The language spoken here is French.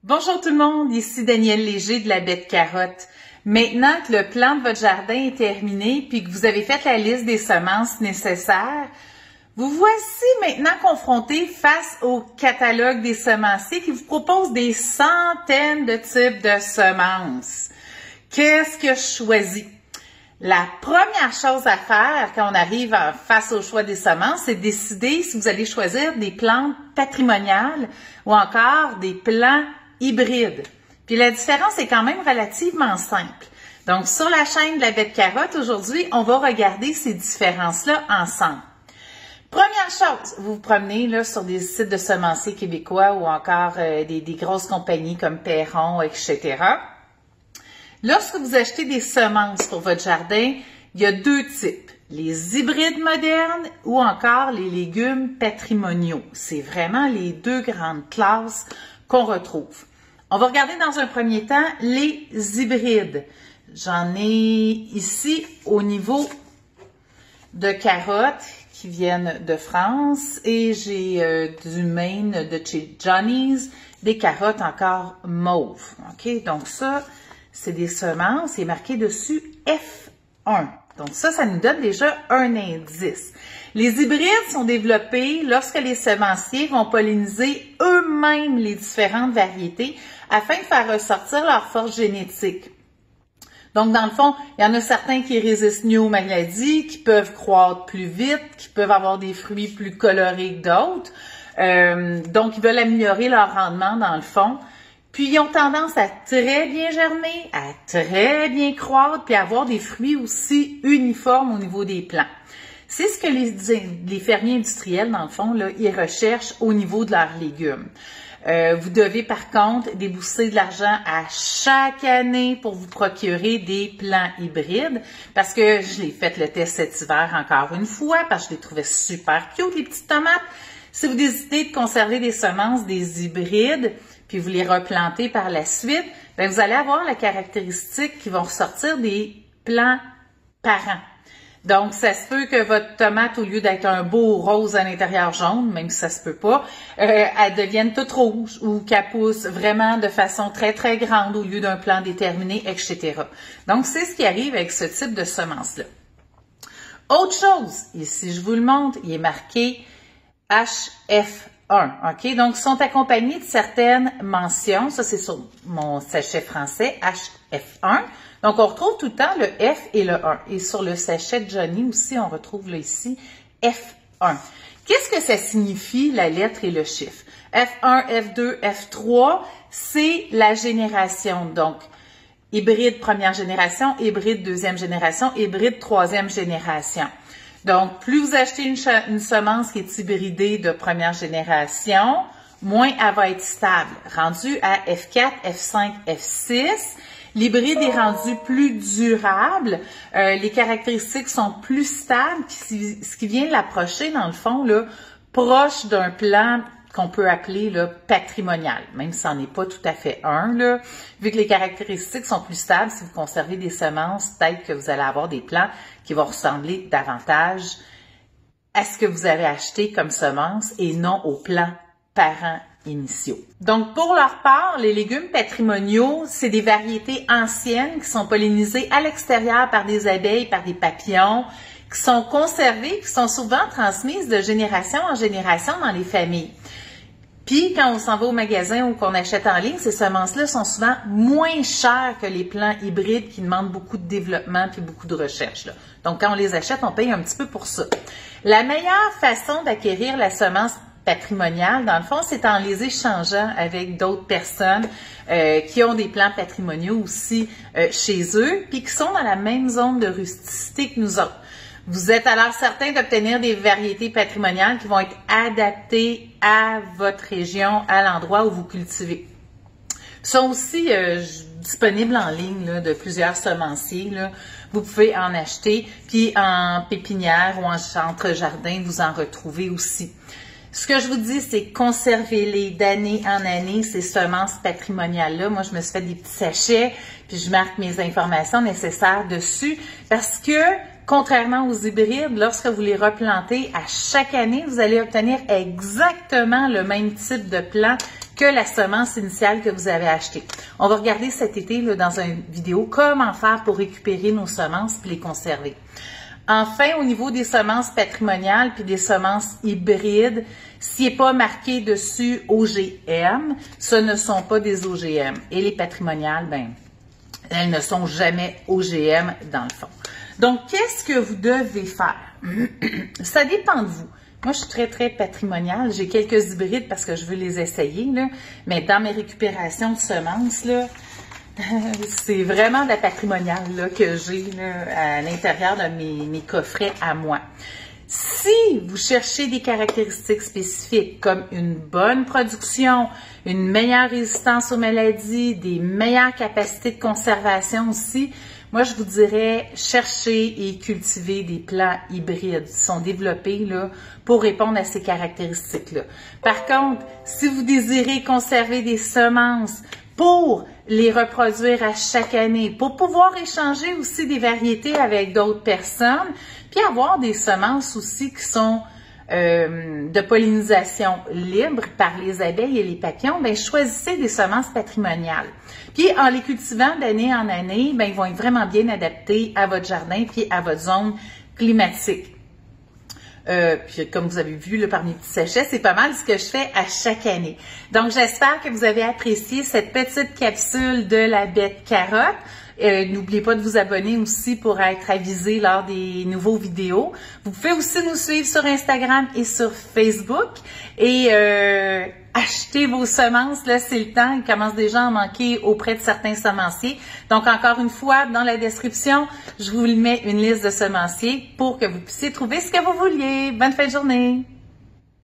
Bonjour tout le monde, ici Danielle Léger de la Baie de Carotte. Maintenant que le plan de votre jardin est terminé puis que vous avez fait la liste des semences nécessaires, vous voici maintenant confronté face au catalogue des semenciers qui vous propose des centaines de types de semences. Qu'est-ce que je choisis? La première chose à faire quand on arrive face au choix des semences, c'est de décider si vous allez choisir des plantes patrimoniales ou encore des plants hybrides. Puis la différence est quand même relativement simple. Donc, sur la chaîne de la Baie de Carotte, aujourd'hui, on va regarder ces différences-là ensemble. Première chose, vous vous promenez là, sur des sites de semenciers québécois ou encore des grosses compagnies comme Perron, etc. Lorsque vous achetez des semences pour votre jardin, il y a deux types, les hybrides modernes ou encore les légumes patrimoniaux. C'est vraiment les deux grandes classes qu'on retrouve. On va regarder dans un premier temps les hybrides. J'en ai ici au niveau de carottes qui viennent de France et j'ai du Maine de chez Johnny's, des carottes encore mauves. OK? Donc ça, c'est des semences, c'est marqué dessus F1. Donc ça nous donne déjà un indice. Les hybrides sont développés lorsque les semenciers vont polliniser eux-mêmes les différentes variétés afin de faire ressortir leur force génétique. Donc, dans le fond, il y en a certains qui résistent mieux aux maladies, qui peuvent croître plus vite, qui peuvent avoir des fruits plus colorés que d'autres. Donc, ils veulent améliorer leur rendement dans le fond. Puis, ils ont tendance à très bien germer, à très bien croître, puis à avoir des fruits aussi uniformes au niveau des plants. C'est ce que les fermiers industriels, dans le fond, là, ils recherchent au niveau de leurs légumes. Vous devez, par contre, débourser de l'argent à chaque année pour vous procurer des plants hybrides, parce que je l'ai fait le test cet hiver encore une fois, parce que je les trouvais super cute, les petites tomates. Si vous décidez de conserver des semences, des hybrides, puis vous les replantez par la suite, bien, vous allez avoir la caractéristique qui vont ressortir des plants parents. Donc, ça se peut que votre tomate, au lieu d'être un beau rose à l'intérieur jaune, même si ça se peut pas, elle devienne toute rouge ou qu'elle pousse vraiment de façon très, très grande au lieu d'un plan déterminé, etc. Donc, c'est ce qui arrive avec ce type de semence-là. Autre chose, ici, je vous le montre, il est marqué HF1, OK? Donc, ils sont accompagnés de certaines mentions. Ça, c'est sur mon sachet français, HF1. Donc, on retrouve tout le temps le F et le 1. Et sur le sachet de Johnny aussi, on retrouve là ici F1. Qu'est-ce que ça signifie, la lettre et le chiffre? F1, F2, F3, c'est la génération. Donc, hybride première génération, hybride deuxième génération, hybride troisième génération. Donc, plus vous achetez une semence qui est hybridée de première génération, moins elle va être stable. Rendue à F4, F5, F6, l'hybride est rendu plus durable, les caractéristiques sont plus stables, ce qui vient l'approcher, dans le fond, là, proche d'un plan qu'on peut appeler là, patrimonial, même si ça n'en est pas tout à fait un. Là, vu que les caractéristiques sont plus stables, si vous conservez des semences, peut-être que vous allez avoir des plants qui vont ressembler davantage à ce que vous avez acheté comme semence et non aux plants parents initiaux. Donc, pour leur part, les légumes patrimoniaux, c'est des variétés anciennes qui sont pollinisées à l'extérieur par des abeilles, par des papillons, qui sont conservées, qui sont souvent transmises de génération en génération dans les familles. Puis, quand on s'en va au magasin ou qu'on achète en ligne, ces semences-là sont souvent moins chères que les plants hybrides qui demandent beaucoup de développement puis beaucoup de recherche, là. Donc, quand on les achète, on paye un petit peu pour ça. La meilleure façon d'acquérir la semence patrimoniale, dans le fond, c'est en les échangeant avec d'autres personnes qui ont des plants patrimoniaux aussi chez eux, puis qui sont dans la même zone de rusticité que nous autres. Vous êtes alors certain d'obtenir des variétés patrimoniales qui vont être adaptées à votre région, à l'endroit où vous cultivez. Ils sont aussi disponibles en ligne là, de plusieurs semenciers. Là. Vous pouvez en acheter, puis en pépinière ou en centre-jardin, vous en retrouvez aussi. Ce que je vous dis, c'est conservez-les d'année en année, ces semences patrimoniales-là. Moi, je me suis fait des petits sachets, puis je marque mes informations nécessaires dessus, parce que, contrairement aux hybrides, lorsque vous les replantez à chaque année, vous allez obtenir exactement le même type de plant que la semence initiale que vous avez achetée. On va regarder cet été là, dans une vidéo comment faire pour récupérer nos semences et les conserver. Enfin, au niveau des semences patrimoniales puis des semences hybrides, s'il n'est pas marqué dessus OGM, ce ne sont pas des OGM. Et les patrimoniales, ben, elles ne sont jamais OGM dans le fond. Donc, qu'est-ce que vous devez faire? Ça dépend de vous. Moi, je suis très, très patrimoniale. J'ai quelques hybrides parce que je veux les essayer, là. Mais dans mes récupérations de semences, là, c'est vraiment de la patrimoniale là, que j'ai à l'intérieur de mes coffrets à moi. Si vous cherchez des caractéristiques spécifiques comme une bonne production, une meilleure résistance aux maladies, des meilleures capacités de conservation aussi, moi je vous dirais chercher et cultiver des plants hybrides. Ils sont développés là, pour répondre à ces caractéristiques-là. Par contre, si vous désirez conserver des semences pour les reproduire à chaque année, pour pouvoir échanger aussi des variétés avec d'autres personnes, puis avoir des semences aussi qui sont de pollinisation libre par les abeilles et les papillons, bien, choisissez des semences patrimoniales. Puis en les cultivant d'année en année, bien, ils vont être vraiment bien adaptés à votre jardin puis à votre zone climatique. Puis comme vous avez vu là, par mes petits sachets, c'est pas mal ce que je fais à chaque année. Donc j'espère que vous avez apprécié cette petite capsule de la bête carotte. N'oubliez pas de vous abonner aussi pour être avisé lors des nouveaux vidéos. Vous pouvez aussi nous suivre sur Instagram et sur Facebook. Et achetez vos semences, là c'est le temps, il commence déjà à en manquer auprès de certains semenciers. Donc encore une fois, dans la description, je vous mets une liste de semenciers pour que vous puissiez trouver ce que vous vouliez. Bonne fin de journée!